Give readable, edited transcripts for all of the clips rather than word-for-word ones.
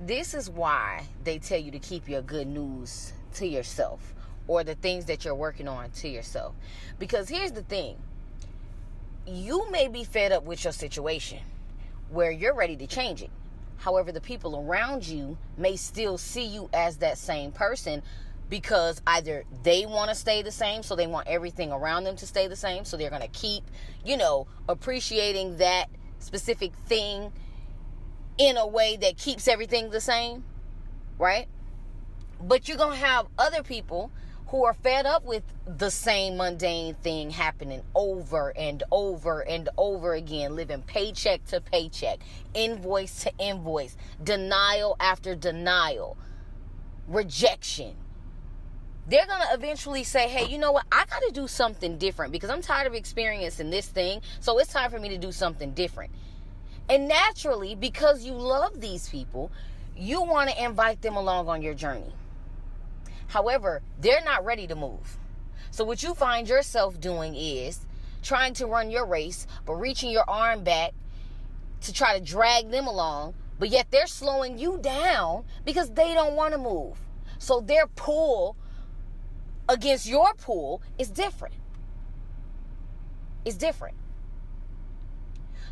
This is why they tell you to keep your good news to yourself, or the things that you're working on to yourself. Because here's the thing. You may be fed up with your situation where you're ready to change it. However, the people around you may still see you as that same person, because either they want to stay the same, so they want everything around them to stay the same, so they're going to keep, appreciating that specific thing in a way that keeps everything the same, right? But you're going to have other people who are fed up with the same mundane thing happening over and over and over again, living paycheck to paycheck, invoice to invoice, denial after denial, rejection. They're going to eventually say, hey, you know what? I got to do something different because I'm tired of experiencing this thing. So it's time for me to do something different. And naturally, because you love these people, you want to invite them along on your journey. However, they're not ready to move. So what you find yourself doing is trying to run your race, but reaching your arm back to try to drag them along, but yet they're slowing you down because they don't want to move. So their pull against your pull is different. It's different.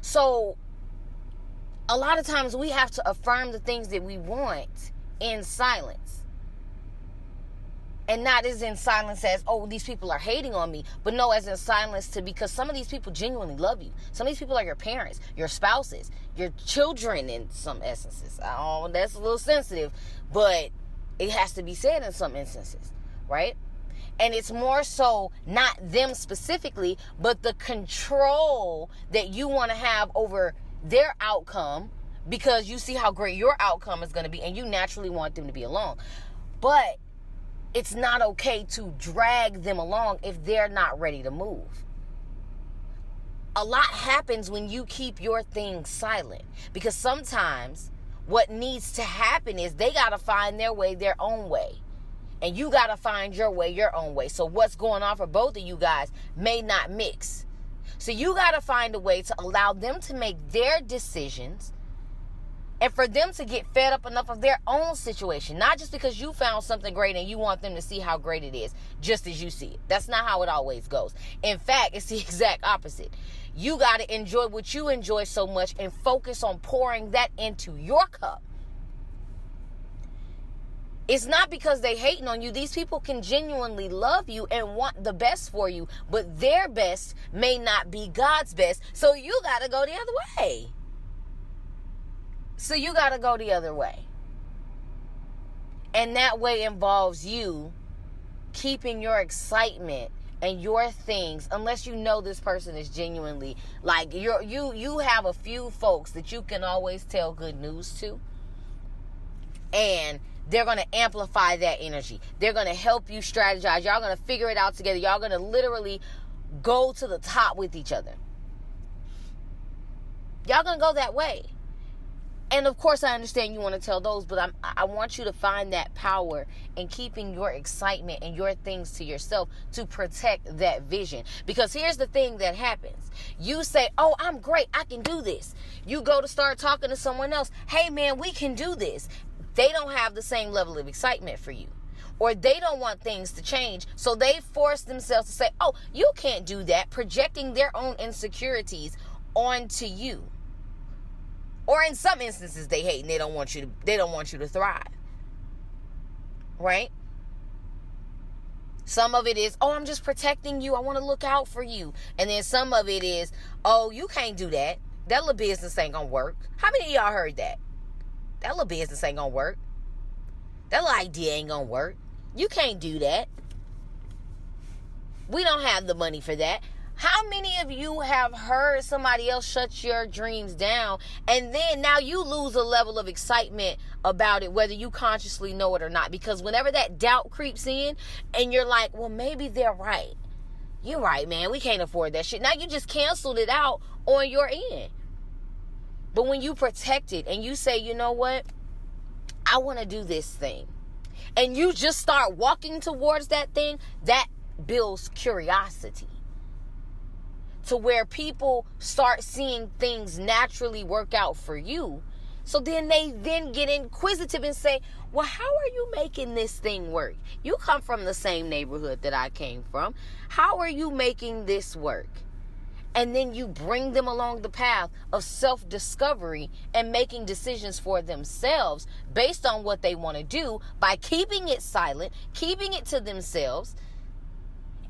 So a lot of times we have to affirm the things that we want in silence. And not as in silence as, oh, these people are hating on me. But no, as in silence because some of these people genuinely love you. Some of these people are your parents, your spouses, your children in some instances. Oh, that's a little sensitive. But it has to be said in some instances, right? And it's more so not them specifically, but the control that you want to have over their outcome, because you see how great your outcome is going to be and you naturally want them to be along. But it's not okay to drag them along if they're not ready to move. A lot happens when you keep your thing silent, because sometimes what needs to happen is they got to find their way, their own way. And you got to find your way, your own way. So what's going on for both of you guys may not mix. So you got to find a way to allow them to make their decisions, and for them to get fed up enough of their own situation. Not just because you found something great and you want them to see how great it is, just as you see it. That's not how it always goes. In fact, it's the exact opposite. You got to enjoy what you enjoy so much and focus on pouring that into your cup. It's not because they hating on you. These people can genuinely love you and want the best for you, but their best may not be God's best. So you got to go the other way. And that way involves you keeping your excitement and your things, unless you know this person is genuinely, like, you have a few folks that you can always tell good news to. And they're going to amplify that energy. They're going to help you strategize. Y'all going to figure it out together. Y'all going to literally go to the top with each other. Y'all going to go that way. And of course, I understand you want to tell those, but I want you to find that power in keeping your excitement and your things to yourself to protect that vision. Because here's the thing that happens. You say, oh, I'm great, I can do this. You go to start talking to someone else. Hey, man, we can do this. They don't have the same level of excitement for you. Or they don't want things to change. So they force themselves to say, oh, you can't do that, projecting their own insecurities onto you. Or in some instances, they hate and they don't want you to thrive. Right? Some of it is, oh, I'm just protecting you. I want to look out for you. And then some of it is, oh, you can't do that. That little business ain't going to work. How many of y'all heard that? That little business ain't going to work. That little idea ain't going to work. You can't do that. We don't have the money for that. How many of you have heard somebody else shut your dreams down, and then now you lose a level of excitement about it, whether you consciously know it or not? Because whenever that doubt creeps in and you're like, well, maybe they're right. You're right, man. We can't afford that shit. Now you just canceled it out on your end. But when you protect it and you say, you know what? I want to do this thing. And you just start walking towards that thing, that builds curiosity. To where people start seeing things naturally work out for you. So then they then get inquisitive and say, well, how are you making this thing work? You come from the same neighborhood that I came from. How are you making this work? And then you bring them along the path of self-discovery and making decisions for themselves based on what they want to do by keeping it silent, keeping it to themselves,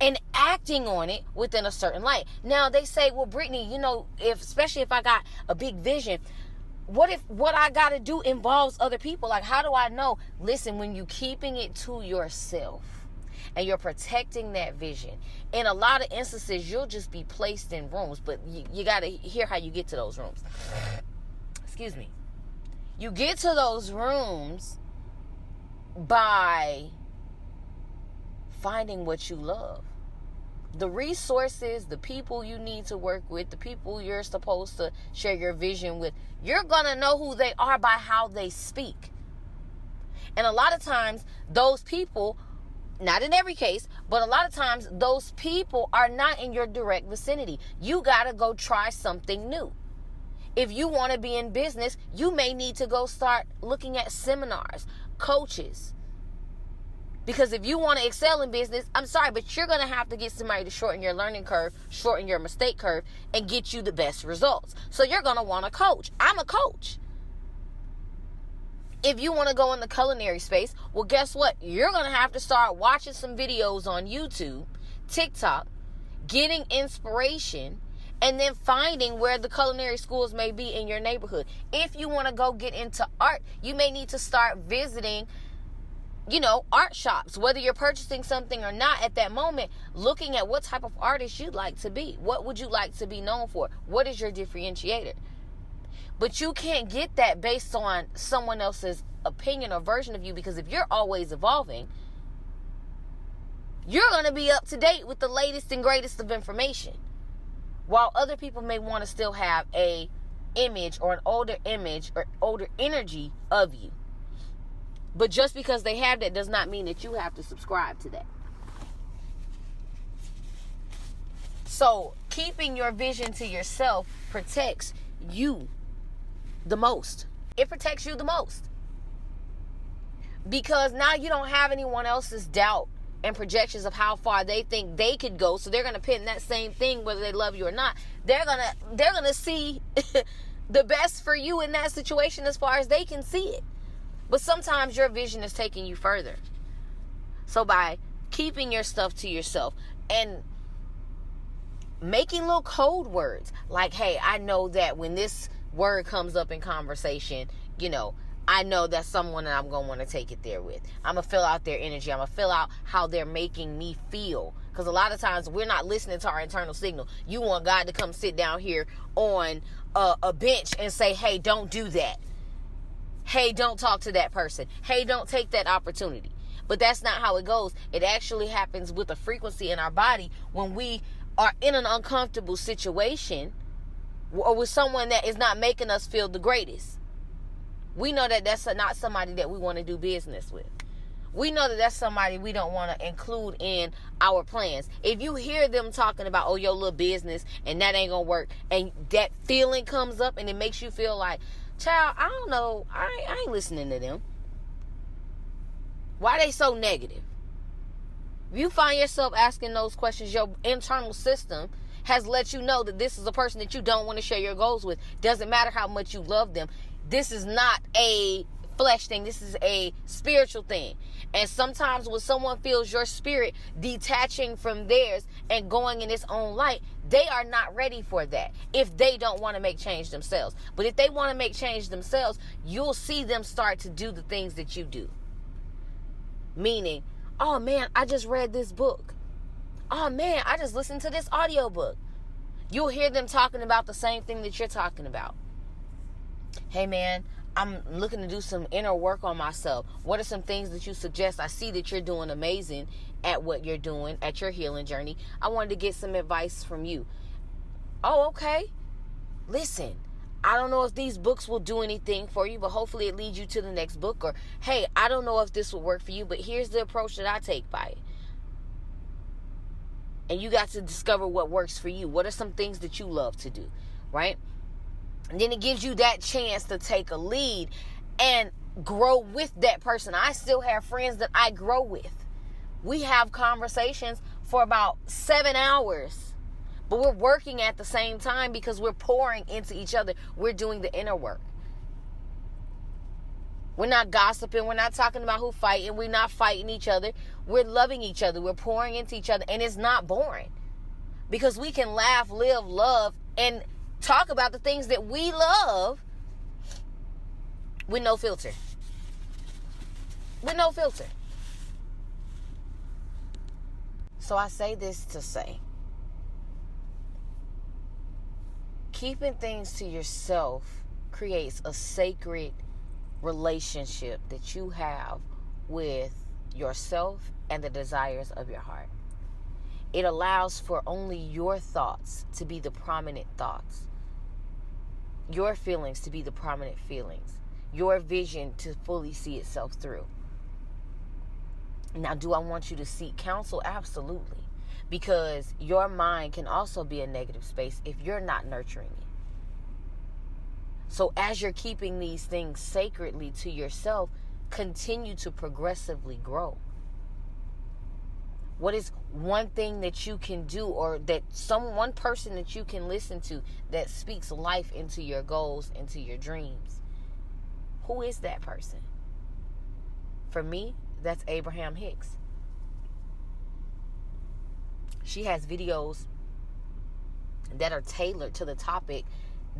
and acting on it within a certain light. Now, they say, well, Brittany, especially if I got a big vision, what if what I got to do involves other people? Like, how do I know? Listen, when you keeping it to yourself, and you're protecting that vision, in a lot of instances, you'll just be placed in rooms. But you got to hear how you get to those rooms. Excuse me. You get to those rooms by finding what you love. The resources, the people you need to work with, the people you're supposed to share your vision with, you're going to know who they are by how they speak. And a lot of times, those people, not in every case, but a lot of times those people are not in your direct vicinity. You got to go try something new. If you want to be in business, you may need to go start looking at seminars, coaches. Because if you want to excel in business, I'm sorry, but you're going to have to get somebody to shorten your learning curve, shorten your mistake curve, and get you the best results. So you're going to want a coach. I'm a coach. If you want to go in the culinary space, well, guess what? You're going to have to start watching some videos on YouTube, TikTok, getting inspiration, and then finding where the culinary schools may be in your neighborhood. If you want to go get into art, you may need to start visiting, art shops, whether you're purchasing something or not at that moment, looking at what type of artist you'd like to be. What would you like to be known for? What is your differentiator? But you can't get that based on someone else's opinion or version of you, because if you're always evolving, you're going to be up to date with the latest and greatest of information. While other people may want to still have a image or an older image or older energy of you. But just because they have that does not mean that you have to subscribe to that. So keeping your vision to yourself protects you the most. It protects you the most. Because now you don't have anyone else's doubt and projections of how far they think they could go. So they're going to pin that same thing whether they love you or not. They're going to see the best for you in that situation as far as they can see it. But sometimes your vision is taking you further. So by keeping your stuff to yourself and making little code words like, hey, I know that when this word comes up in conversation, I know that's someone that I'm going to want to take it there with. I'm going to fill out their energy. I'm going to fill out how they're making me feel. Because a lot of times we're not listening to our internal signal. You want God to come sit down here on a bench and say, hey, don't do that. Hey, don't talk to that person. Hey, don't take that opportunity. But that's not how it goes. It actually happens with a frequency in our body when we are in an uncomfortable situation or with someone that is not making us feel the greatest. We know that that's not somebody that we want to do business with. We know that that's somebody we don't want to include in our plans. If you hear them talking about, your little business and that ain't going to work, and that feeling comes up and it makes you feel like, child, I don't know, I ain't listening to them. Why they so negative? If you find yourself asking those questions, your internal system has let you know that this is a person that you don't want to share your goals with. Doesn't matter how much you love them. This is not a flesh thing. This is a spiritual thing. And sometimes when someone feels your spirit detaching from theirs and going in its own light, they are not ready for that if they don't want to make change themselves. But if they want to make change themselves, you'll see them start to do the things that you do. Meaning, oh man, I just read this book. Oh man, I just listened to this audiobook. You'll hear them talking about the same thing that you're talking about. Hey man, I'm looking to do some inner work on myself. What are some things that you suggest? I see that you're doing amazing at what you're doing, at your healing journey. I wanted to get some advice from you. Oh, okay. Listen, I don't know if these books will do anything for you, but hopefully it leads you to the next book. Or, hey, I don't know if this will work for you, but here's the approach that I take by it. And you got to discover what works for you. What are some things that you love to do, right? And then it gives you that chance to take a lead and grow with that person. I still have friends that I grow with. We have conversations for about 7 hours, but we're working at the same time because we're pouring into each other. We're doing the inner work. We're not gossiping. We're not talking about who fighting. We're not fighting each other. We're loving each other. We're pouring into each other. And it's not boring because we can laugh, live, love, and talk about the things that we love with no filter. With no filter. So I say this to say, keeping things to yourself creates a sacred relationship that you have with yourself and the desires of your heart. It allows for only your thoughts to be the prominent thoughts, your feelings to be the prominent feelings, your vision to fully see itself through. Now, do I want you to seek counsel? Absolutely. Because your mind can also be a negative space if you're not nurturing it. So as you're keeping these things sacredly to yourself, continue to progressively grow. What is one thing that you can do, or that one person that you can listen to that speaks life into your goals, into your dreams? Who is that person? For me, that's Abraham Hicks. She has videos that are tailored to the topic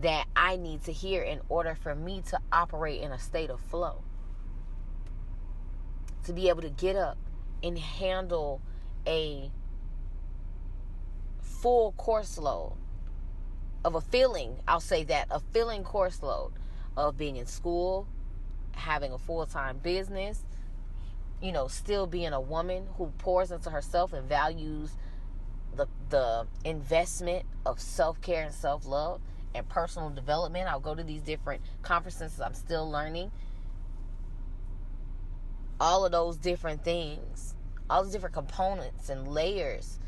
that I need to hear in order for me to operate in a state of flow. To be able to get up and handle a full course load of a feeling, I'll say that, a feeling course load of being in school, having a full-time business, still being a woman who pours into herself and values the investment of self-care and self-love and personal development. I'll go to these different conferences. I'm still learning. All of those different things, all the different components and layers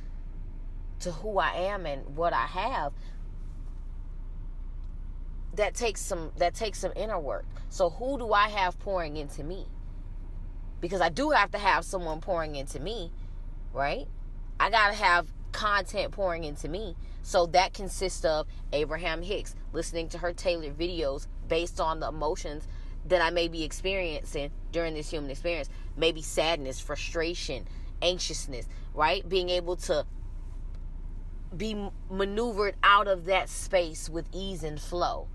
to who I am and what I have, that takes some inner work. So who do I have pouring into me? Because I do have to have someone pouring into me, right? I got to have content pouring into me. So that consists of Abraham Hicks, listening to her tailored videos based on the emotions that I may be experiencing during this human experience. Maybe sadness, frustration, anxiousness, right? Being able to be maneuvered out of that space with ease and flow.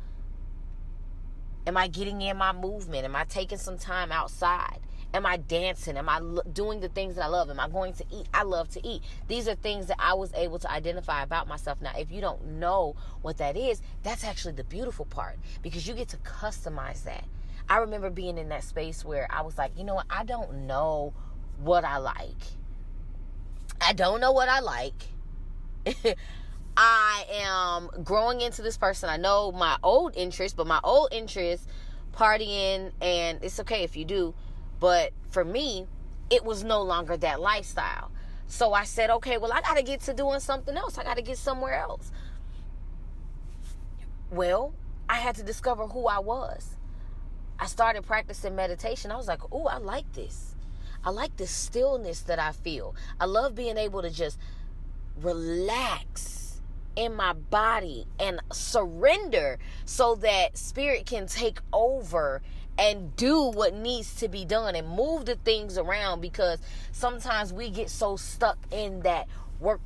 Am I getting in my movement? Am I taking some time outside? Am I dancing? Am I doing the things that I love? Am I going to eat? I love to eat. These are things that I was able to identify about myself. Now, if you don't know what that is, that's actually the beautiful part, because you get to customize that. I remember being in that space where I was like, you know what? I don't know what I like. I don't know what I like. I am growing into this person. I know my old interests, but my old interests, partying, and it's okay if you do. But for me, it was no longer that lifestyle. So I said, okay, well, I got to get to doing something else. I got to get somewhere else. Well, I had to discover who I was. I started practicing meditation. I was like, oh, I like this. I like the stillness that I feel. I love being able to just relax in my body and surrender so that spirit can take over and do what needs to be done and move the things around, because sometimes we get so stuck in that work.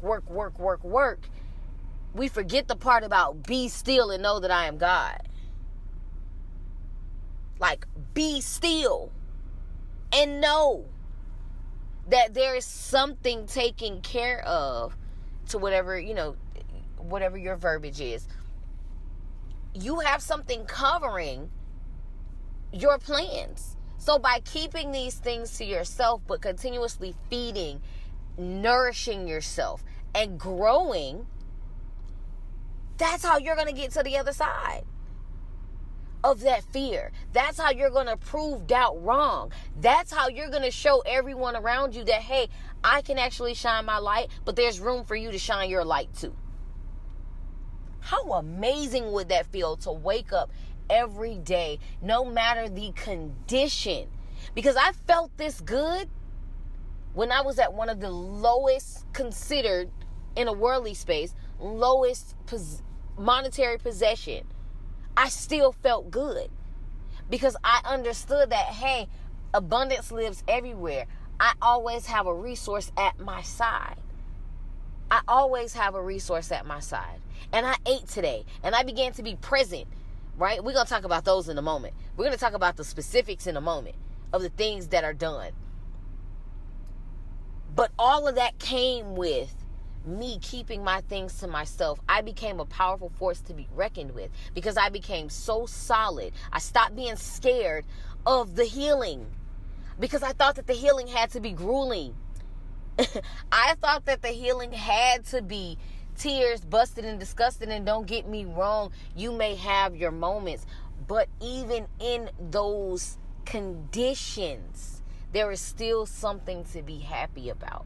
We forget the part about be still and know that I am God. Like, be still and know that there is something taken care of to whatever your verbiage is. You have something covering your plans. So by keeping these things to yourself, but continuously feeding, nourishing yourself, and growing, that's how you're going to get to the other side of that fear. That's how you're going to prove doubt wrong. That's how you're going to show everyone around you that, hey, I can actually shine my light, but there's room for you to shine your light too. How amazing would that feel to wake up every day, no matter the condition? Because I felt this good when I was at one of the lowest considered, in a worldly space, lowest monetary possession. I still felt good because I understood that, hey, abundance lives everywhere. I always have a resource at my side. I always have a resource at my side. And I ate today, and I began to be present, right? We're going to talk about those in a moment. We're going to talk about the specifics in a moment of the things that are done. But all of that came with me keeping my things to myself. I became a powerful force to be reckoned with because I became so solid. I stopped being scared of the healing because I thought that the healing had to be grueling. I thought that the healing had to be tears, busted and disgusted. And don't get me wrong, you may have your moments, but even in those conditions, there is still something to be happy about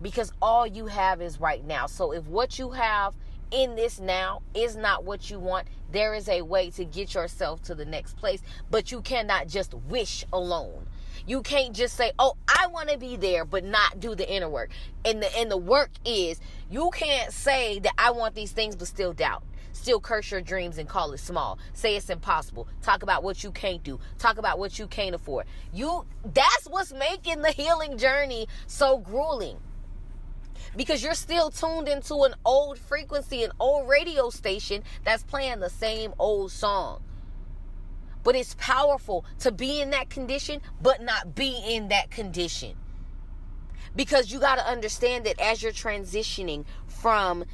because all you have is right now. So if what you have in this now is not what you want, there is a way to get yourself to the next place, but you cannot just wish alone. You can't just say, oh, I want to be there, but not do the inner work. And the work is, you can't say that I want these things, but still doubt. Still curse your dreams and call it small. Say it's impossible. Talk about what you can't do. Talk about what you can't afford. That's what's making the healing journey so grueling. Because you're still tuned into an old frequency, an old radio station that's playing the same old song. But it's powerful to be in that condition, but not be in that condition. Because you got to understand that as you're transitioning from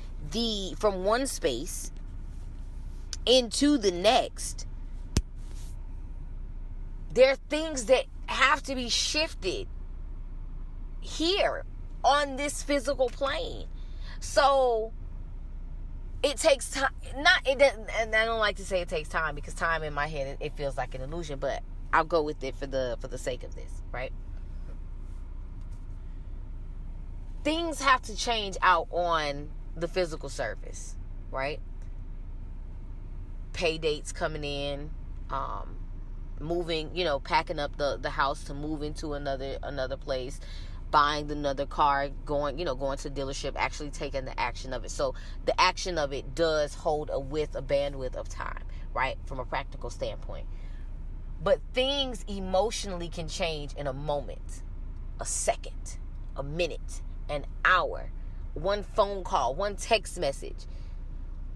one space into the next, there are things that have to be shifted here on this physical plane. So it takes time. And I don't like to say it takes time because time in my head, it feels like an illusion, but I'll go with it for the sake of this, right? Things have to change out on the physical surface, right? Pay dates coming in, moving, packing up the house to move into another place, buying another car, going to the dealership, actually taking the action of it. So the action of it does hold a bandwidth of time, right? From a practical standpoint. But things emotionally can change in a moment, a second, a minute, an hour, one phone call, one text message,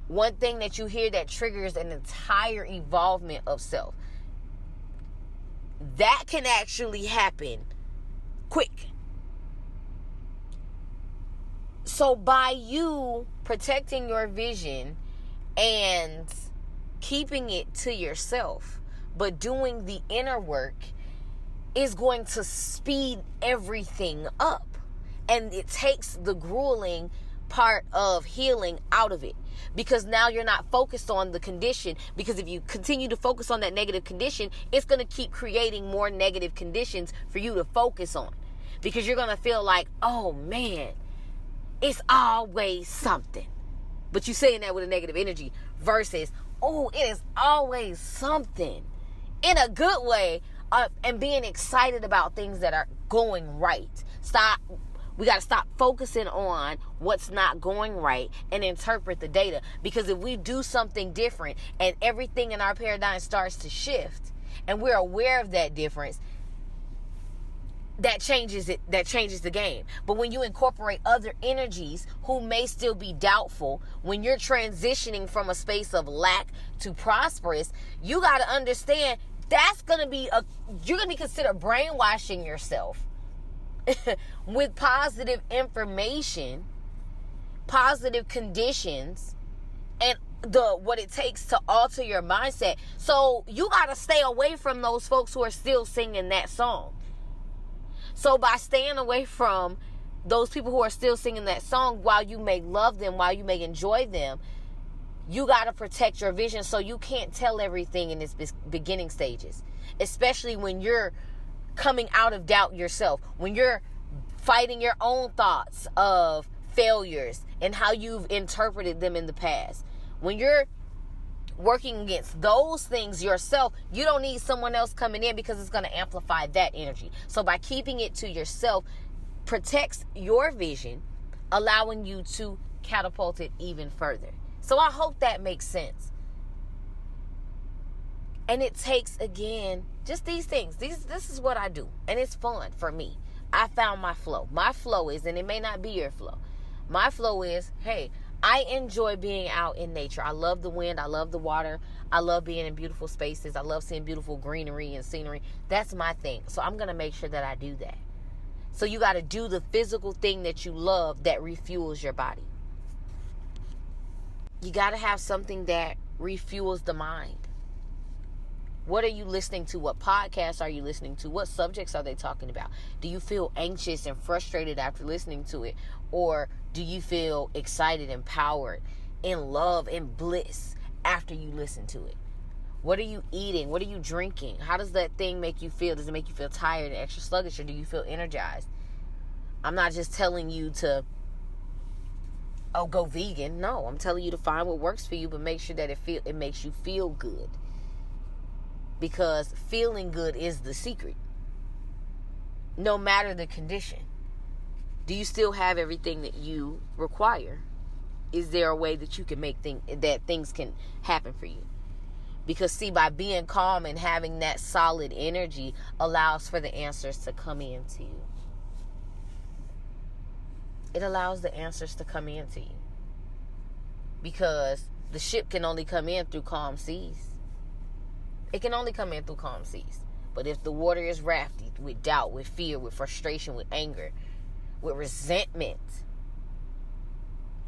one thing that you hear that triggers an entire evolvement of self. That can actually happen quick. So by you protecting your vision and keeping it to yourself, but doing the inner work is going to speed everything up. And it takes the grueling part of healing out of it. Because now you're not focused on the condition. Because if you continue to focus on that negative condition, it's going to keep creating more negative conditions for you to focus on. Because you're going to feel like, oh man, it's always something. But you're saying that with a negative energy versus, oh, it is always something. In a good way, and being excited about things that are going right. We got to stop focusing on what's not going right and interpret the data. Because if we do something different and everything in our paradigm starts to shift and we're aware of that difference, that changes it. That changes the game. But when you incorporate other energies who may still be doubtful, when you're transitioning from a space of lack to prosperous, you got to understand that's going to be you're going to consider brainwashing yourself with positive information, positive conditions, and what it takes to alter your mindset. So you got to stay away from those folks who are still singing that song. So by staying away from those people who are still singing that song, while you may love them, while you may enjoy them, you got to protect your vision. So you can't tell everything in its beginning stages, especially when you're coming out of doubt yourself, when you're fighting your own thoughts of failures and how you've interpreted them in the past. When you're working against those things yourself, you don't need someone else coming in, because it's going to amplify that energy. So by keeping it to yourself protects your vision, allowing you to catapult it even further. So I hope that makes sense. And it takes, again, just these things. This is what I do. And it's fun for me. I found my flow. My flow is, and it may not be your flow, my flow is, hey, I enjoy being out in nature. I love the wind. I love the water. I love being in beautiful spaces. I love seeing beautiful greenery and scenery. That's my thing. So I'm going to make sure that I do that. So you got to do the physical thing that you love that refuels your body. You got to have something that refuels the mind. What are you listening to? What podcasts are you listening to? What subjects are they talking about? Do you feel anxious and frustrated after listening to it? Or do you feel excited, empowered, in love, and bliss after you listen to it? What are you eating? What are you drinking? How does that thing make you feel? Does it make you feel tired and extra sluggish, or do you feel energized? I'm not just telling you to, go vegan. No, I'm telling you to find what works for you, but make sure that it makes you feel good. Because feeling good is the secret. No matter the condition. Do you still have everything that you require? Is there a way that you can make things can happen for you? Because see, by being calm and having that solid energy allows for the answers to come into you. It allows the answers to come into you. Because the ship can only come in through calm seas. It can only come in through calm seas. But if the water is rafty with doubt, with fear, with frustration, with anger, with resentment,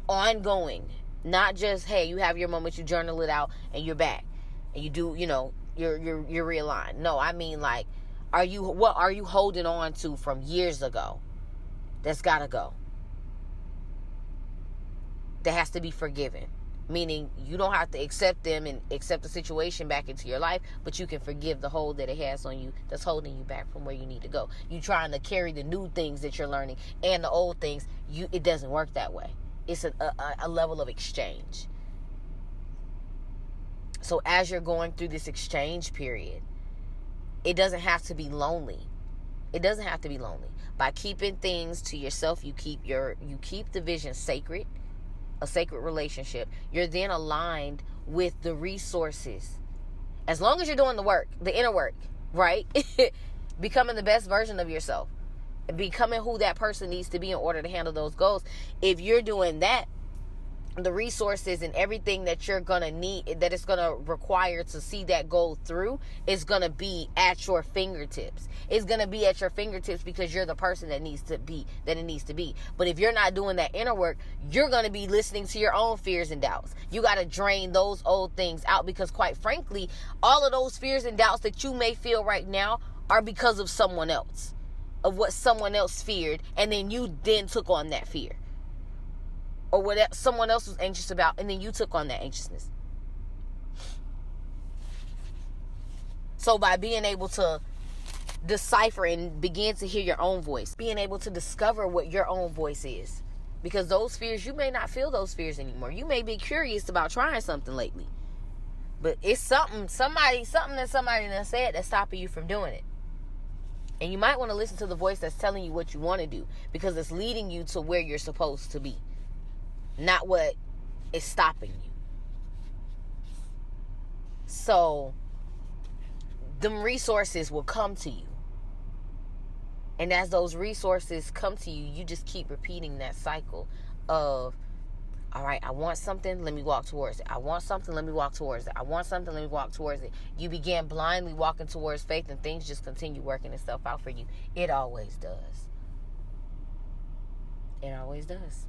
ongoing, not just, hey, you have your moment, you journal it out, and you're back, and you do, you're realigned. No, I mean, like, what are you holding on to from years ago that's gotta go? That has to be forgiven. Meaning you don't have to accept them and accept the situation back into your life, but you can forgive the hold that it has on you that's holding you back from where you need to go. You trying to carry the new things that you're learning and the old things, it doesn't work that way. It's a level of exchange. So as you're going through this exchange period, it doesn't have to be lonely. It doesn't have to be lonely. By keeping things to yourself, you keep the vision sacred. A sacred relationship. You're then aligned with the resources. As long as you're doing the work, the inner work, right? Becoming the best version of yourself. Becoming who that person needs to be in order to handle those goals. If you're doing that, the resources and everything that you're going to need, that it's going to require to see that goal through, is going to be at your fingertips. It's going to be at your fingertips because you're the person that it needs to be. But if you're not doing that inner work, you're going to be listening to your own fears and doubts. You got to drain those old things out, because quite frankly, all of those fears and doubts that you may feel right now are because of someone else, of what someone else feared, and then you then took on that fear. Or what someone else was anxious about, and then you took on that anxiousness. So by being able to decipher and begin to hear your own voice, being able to discover what your own voice is, because those fears, you may not feel those fears anymore. You may be curious about trying something lately, but it's something that somebody done said that's stopping you from doing it. And you might want to listen to the voice that's telling you what you want to do, because it's leading you to where you're supposed to be. Not what is stopping you. So, them resources will come to you. And as those resources come to you, you just keep repeating that cycle of, all right, I want something, let me walk towards it. I want something, let me walk towards it. I want something, let me walk towards it. You begin blindly walking towards faith, and things just continue working itself out for you. It always does. It always does.